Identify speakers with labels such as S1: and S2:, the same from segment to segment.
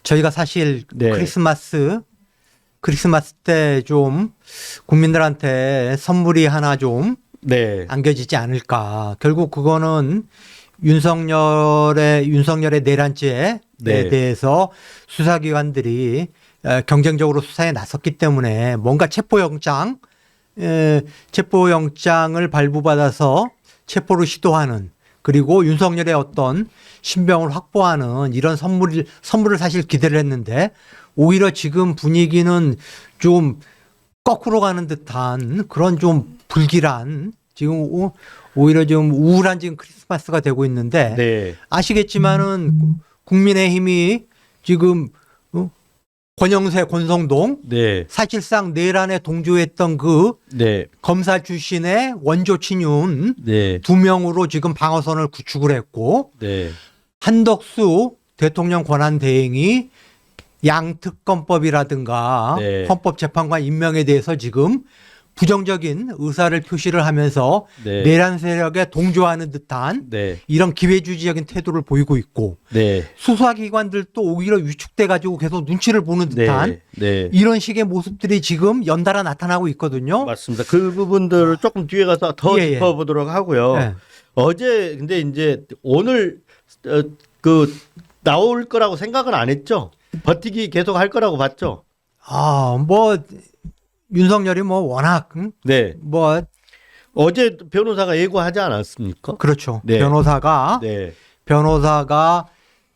S1: 저희가 사실
S2: 네.
S1: 크리스마스 때 좀 국민들한테 선물이 하나 좀
S2: 네.
S1: 안겨지지 않을까. 결국 그거는 윤석열의 내란죄에
S2: 네.
S1: 대해서 수사기관들이 경쟁적으로 수사에 나섰기 때문에 뭔가 체포영장을 발부받아서 체포를 시도하는, 그리고 윤석열의 어떤 신병을 확보하는 이런 선물을 사실 기대를 했는데, 오히려 지금 분위기는 좀 거꾸로 가는 듯한 그런 좀 불길한, 지금 오히려 좀 우울한 지금 크리스마스가 되고 있는데,
S2: 네.
S1: 아시겠지만은 국민의힘이 지금 권영세, 권성동,
S2: 네.
S1: 사실상 내란에 동조했던 그
S2: 네.
S1: 검사 출신의 원조 친윤
S2: 네.
S1: 2명으로 지금 방어선을 구축을 했고,
S2: 네.
S1: 한덕수 대통령 권한대행이 양특검법이라든가
S2: 네.
S1: 헌법재판관 임명에 대해서 지금 부정적인 의사를 표시를 하면서
S2: 네.
S1: 내란 세력에 동조하는 듯한
S2: 네.
S1: 이런 기회주의적인 태도를 보이고 있고,
S2: 네.
S1: 수사기관들도 오히려 위축돼 가지고 계속 눈치를 보는 듯한
S2: 네.
S1: 이런 식의 모습들이 지금 연달아 나타나고 있거든요.
S2: 맞습니다. 그 부분들을 조금 뒤에 가서 더
S1: 예, 예.
S2: 짚어보도록 하고요.
S1: 네.
S2: 어제 근데 이제 오늘 나올 거라고 생각은 안 했죠. 버티기 계속 할 거라고 봤죠.
S1: 뭐 윤석열이 뭐 워낙
S2: 네.
S1: 뭐
S2: 어제 변호사가 예고하지 않았습니까?
S1: 그렇죠.
S2: 네.
S1: 변호사가
S2: 네.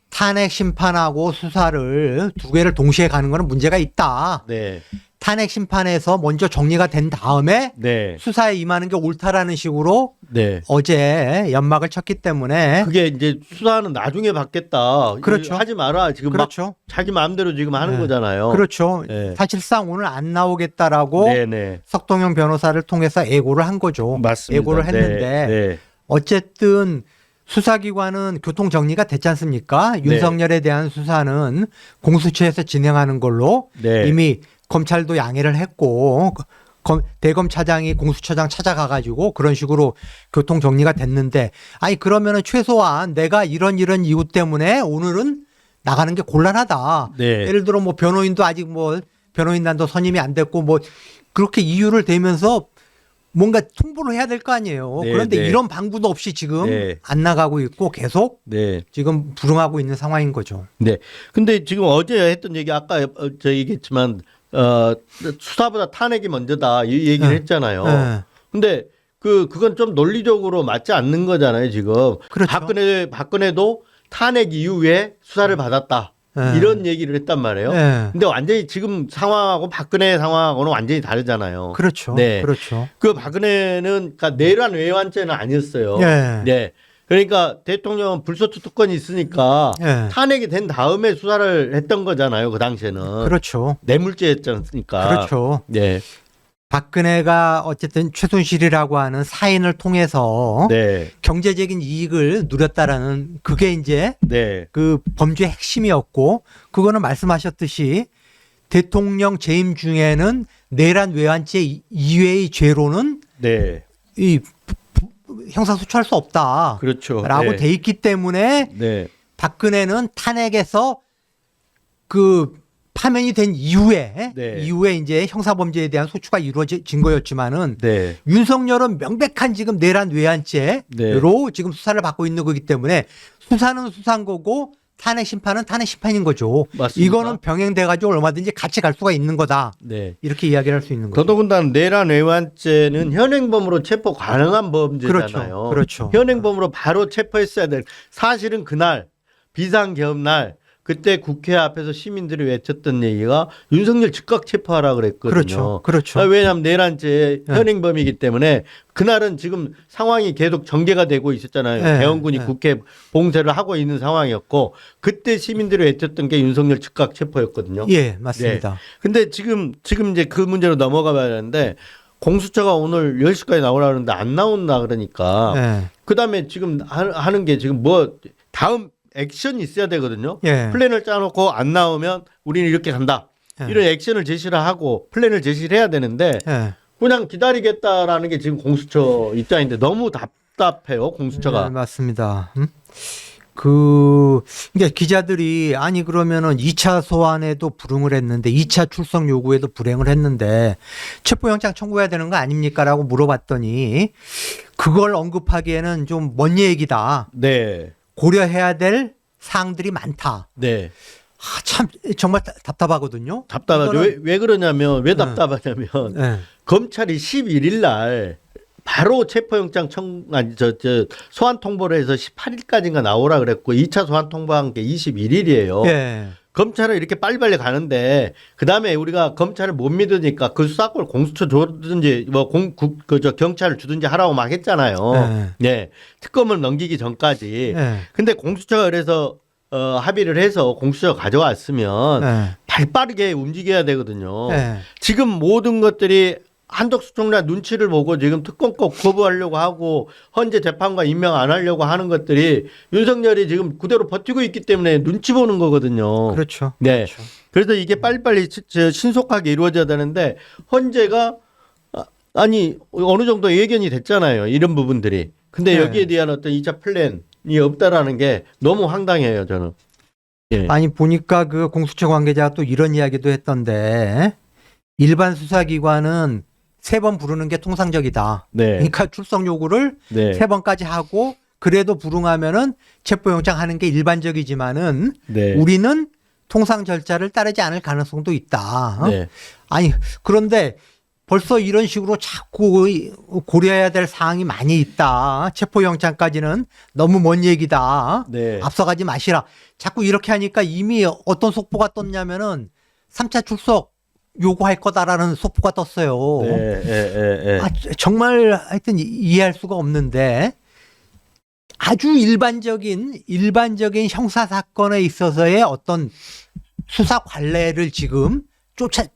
S1: 탄핵 심판하고 수사를 두 개를 동시에 가는 거는 문제가 있다.
S2: 네.
S1: 탄핵 심판에서 먼저 정리가 된 다음에
S2: 네.
S1: 수사에 임하는 게 옳다라는 식으로
S2: 네.
S1: 어제 연막을 쳤기 때문에.
S2: 그게 이제 수사는 나중에 받겠다.
S1: 그렇죠.
S2: 하지 마라. 지금
S1: 그렇죠.
S2: 막 자기 마음대로 지금 하는
S1: 네.
S2: 거잖아요.
S1: 그렇죠.
S2: 네.
S1: 사실상 오늘 안 나오겠다라고
S2: 네네.
S1: 석동영 변호사를 통해서 예고를 한 거죠.
S2: 맞습니다.
S1: 예고를 했는데
S2: 네.
S1: 어쨌든 수사기관은 교통 정리가 됐지 않습니까? 윤석열에 대한 수사는 공수처에서 진행하는 걸로
S2: 네.
S1: 이미 검찰도 양해를 했고, 대검 차장이 공수처장 찾아가가지고 그런 식으로 교통 정리가 됐는데, 아니 그러면은 최소한 내가 이런 이유 때문에 오늘은 나가는 게 곤란하다.
S2: 네.
S1: 예를 들어 뭐 변호인도 아직 뭐 변호인단도 선임이 안 됐고 뭐 그렇게 이유를 대면서 뭔가 통보를 해야 될 거 아니에요.
S2: 네,
S1: 그런데
S2: 네.
S1: 이런 방구도 없이 지금
S2: 네.
S1: 안 나가고 있고 계속
S2: 네.
S1: 지금 불응하고 있는 상황인 거죠.
S2: 네. 근데 지금 어제 했던 얘기 아까 저 얘기했지만 수사보다 탄핵이 먼저다 이 얘기를
S1: 네.
S2: 했잖아요.
S1: 네.
S2: 근데 그건 좀 논리적으로 맞지 않는 거잖아요, 지금.
S1: 그렇죠.
S2: 박근혜도 탄핵 이후에 수사를 받았다.
S1: 네.
S2: 이런 얘기를 했단 말이에요.
S1: 네.
S2: 근데 완전히 지금 상황하고 박근혜 상황하고는 완전히 다르잖아요.
S1: 그렇죠.
S2: 네.
S1: 그렇죠.
S2: 그 박근혜는 그러니까 내란 외환죄는 아니었어요.
S1: 네.
S2: 네. 그러니까 대통령은 불소추 특권이 있으니까
S1: 네.
S2: 탄핵이 된 다음에 수사를 했던 거잖아요. 그 당시에는.
S1: 그렇죠.
S2: 뇌물죄였지 않습니까?
S1: 그렇죠.
S2: 네.
S1: 박근혜가 어쨌든 최순실이라고 하는 사인을 통해서
S2: 네.
S1: 경제적인 이익을 누렸다라는 그게 이제
S2: 네.
S1: 그 범죄의 핵심이었고, 그거는 말씀하셨듯이 대통령 재임 중에는 내란 외환죄 이외의 죄로는
S2: 네.
S1: 이 형사소추할 수 없다라고
S2: 그렇죠.
S1: 돼 있기 때문에
S2: 네.
S1: 박근혜는 탄핵에서 그 파면이 된 이후에
S2: 네.
S1: 이제 형사범죄에 대한 소추가 이루어진 거였지만은
S2: 네.
S1: 윤석열은 명백한 지금 내란 외환죄로
S2: 네.
S1: 지금 수사를 받고 있는 거기 때문에 수사는 수사인 거고 탄핵 심판은 탄핵 심판인 거죠.
S2: 맞습니다.
S1: 이거는 병행돼 가지고 얼마든지 같이 갈 수가 있는 거다.
S2: 네.
S1: 이렇게 이야기를 할 수 있는 거죠.
S2: 더더군다나 내란 외환죄는 현행범으로 체포 가능한 범죄잖아요.
S1: 그렇죠.
S2: 현행범으로 바로 체포했어야 될. 사실은 그날 비상계엄날 그때 국회 앞에서 시민들이 외쳤던 얘기가 윤석열 즉각 체포하라 그랬거든요.
S1: 그렇죠. 그렇죠.
S2: 왜냐하면 내란죄
S1: 네.
S2: 현행범이기 때문에 그날은 지금 상황이 계속 전개가 되고 있었잖아요.
S1: 네.
S2: 대원군이
S1: 네.
S2: 국회 봉쇄를 하고 있는 상황이었고 그때 시민들이 외쳤던 게 윤석열 즉각 체포였거든요.
S1: 예, 맞습니다.
S2: 근데 지금 이제 그 문제로 넘어가 봐야 되는데 공수처가 오늘 10시까지 나오라 그러는데 안 나온다 그러니까
S1: 예.
S2: 그다음에 지금 하는 게 지금 뭐 다음 액션이 있어야 되거든요.
S1: 예.
S2: 플랜을 짜놓고 안 나오면 우리는 이렇게 간다.
S1: 예.
S2: 이런 액션을 제시를 하고 플랜을 제시를 해야 되는데
S1: 예.
S2: 그냥 기다리겠다라는 게 지금 공수처 입장인데 너무 답답해요. 공수처가.
S1: 네, 맞습니다. 그러니까 기자들이 아니 그러면은 2차 소환에도 불응을 했는데 2차 출석 요구에도 불행을 했는데 체포영장 청구해야 되는 거 아닙니까라고 물어봤더니 그걸 언급하기에는 좀 먼 얘기다.
S2: 네.
S1: 고려해야 될 사항들이 많다.
S2: 네.
S1: 참 정말 답답하거든요.
S2: 답답하죠. 왜 그러냐면 왜 답답하냐면
S1: 네.
S2: 검찰이 11일 날 바로 체포영장 소환 통보를 해서 18일까지인가 나오라 그랬고 2차 소환 통보한 게 21일이에요.
S1: 예.
S2: 검찰은 이렇게 빨리빨리 가는데 그다음에 우리가 검찰을 못 믿으니까 그 수사권을 공수처 주든지 경찰을 주든지 하라고 막 했잖아요. 네. 특검을 넘기기 전까지.
S1: 예.
S2: 근데 공수처가 그래서 합의를 해서 공수처가 가져왔으면
S1: 예.
S2: 발빠르게 움직여야 되거든요.
S1: 예.
S2: 지금 모든 것들이 한덕수 총리 눈치를 보고 지금 특검법 거부하려고 하고 헌재 재판관 임명 안 하려고 하는 것들이 윤석열이 지금 그대로 버티고 있기 때문에 눈치 보는 거거든요.
S1: 그렇죠.
S2: 네.
S1: 그렇죠.
S2: 그래서 이게 빨리빨리 신속하게 이루어져야 되는데 헌재가 아니 어느 정도 예견이 됐잖아요. 이런 부분들이. 근데
S1: 네.
S2: 여기에 대한 어떤 2차 플랜이 없다라는 게 너무 황당해요. 저는. 예.
S1: 아니 보니까 그 공수처 관계자가 또 이런 이야기도 했던데 일반 수사기관은 3번 부르는 게 통상적이다.
S2: 네.
S1: 그러니까 출석 요구를
S2: 네.
S1: 3번까지 하고 그래도 불응하면은 체포영장 하는 게 일반적이지만은
S2: 네.
S1: 우리는 통상 절차를 따르지 않을 가능성도 있다.
S2: 네.
S1: 아니 그런데 벌써 이런 식으로 자꾸 고려해야 될 사항이 많이 있다. 체포영장까지는 너무 먼 얘기다.
S2: 네.
S1: 앞서가지 마시라. 자꾸 이렇게 하니까 이미 어떤 속보가 떴냐면은 3차 출석 요구할 거다라는 속보가 떴어요.
S2: 네.
S1: 아, 정말 하여튼 이해할 수가 없는데 아주 일반적인 형사 사건에 있어서의 어떤 수사 관례를 지금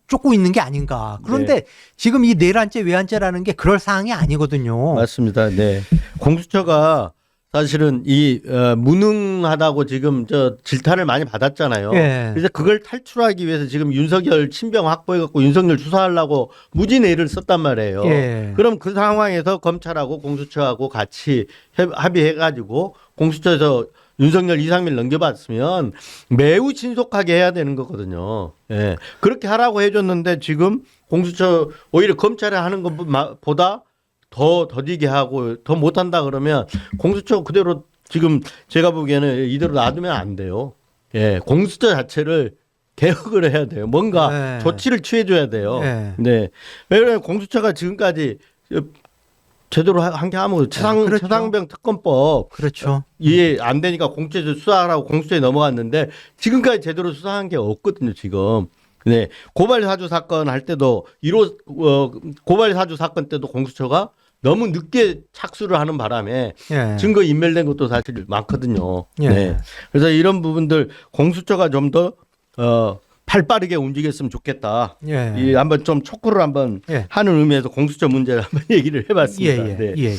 S1: 쫓고 있는 게 아닌가. 그런데 지금 이 내란죄 외환죄라는 게 그럴 사항이 아니거든요.
S2: 맞습니다. 네. 공수처가 사실은 이 무능하다고 지금 질타를 많이 받았잖아요.
S1: 예.
S2: 그래서 그걸 탈출하기 위해서 지금 윤석열 친병 확보해갖고 윤석열 수사하려고 무진 애를 썼단 말이에요.
S1: 예.
S2: 그럼 그 상황에서 검찰하고 공수처하고 같이 합의해가지고 공수처에서 윤석열 이상민 넘겨봤으면 매우 신속하게 해야 되는 거거든요. 예. 그렇게 하라고 해줬는데 지금 공수처 오히려 검찰이 하는 것보다 더 더디게 하고 더 못한다 그러면 공수처 그대로 지금 제가 보기에는 이대로 놔두면 안 돼요. 예, 공수처 자체를 개혁을 해야 돼요. 뭔가
S1: 네.
S2: 조치를 취해줘야 돼요.
S1: 네.
S2: 네. 왜냐하면 공수처가 지금까지 제대로 한 게 아무것도
S1: 그렇죠.
S2: 최상병 특검법
S1: 그렇죠.
S2: 이해 안 되니까 공수처에서 수사하라고 공수처에 넘어갔는데 지금까지 제대로 수사한 게 없거든요. 지금. 네. 고발 사주 사건 할 때도 고발 사주 사건 때도 공수처가 너무 늦게 착수를 하는 바람에
S1: 예.
S2: 증거 인멸된 것도 사실 많거든요.
S1: 예.
S2: 네. 그래서 이런 부분들 공수처가 좀 더 팔빠르게 움직였으면 좋겠다.
S1: 예.
S2: 이 한번 좀 촉구를 한번
S1: 예.
S2: 하는 의미에서 공수처 문제를 한번 얘기를 해봤습니다.
S1: 예.
S2: 네.
S1: 예.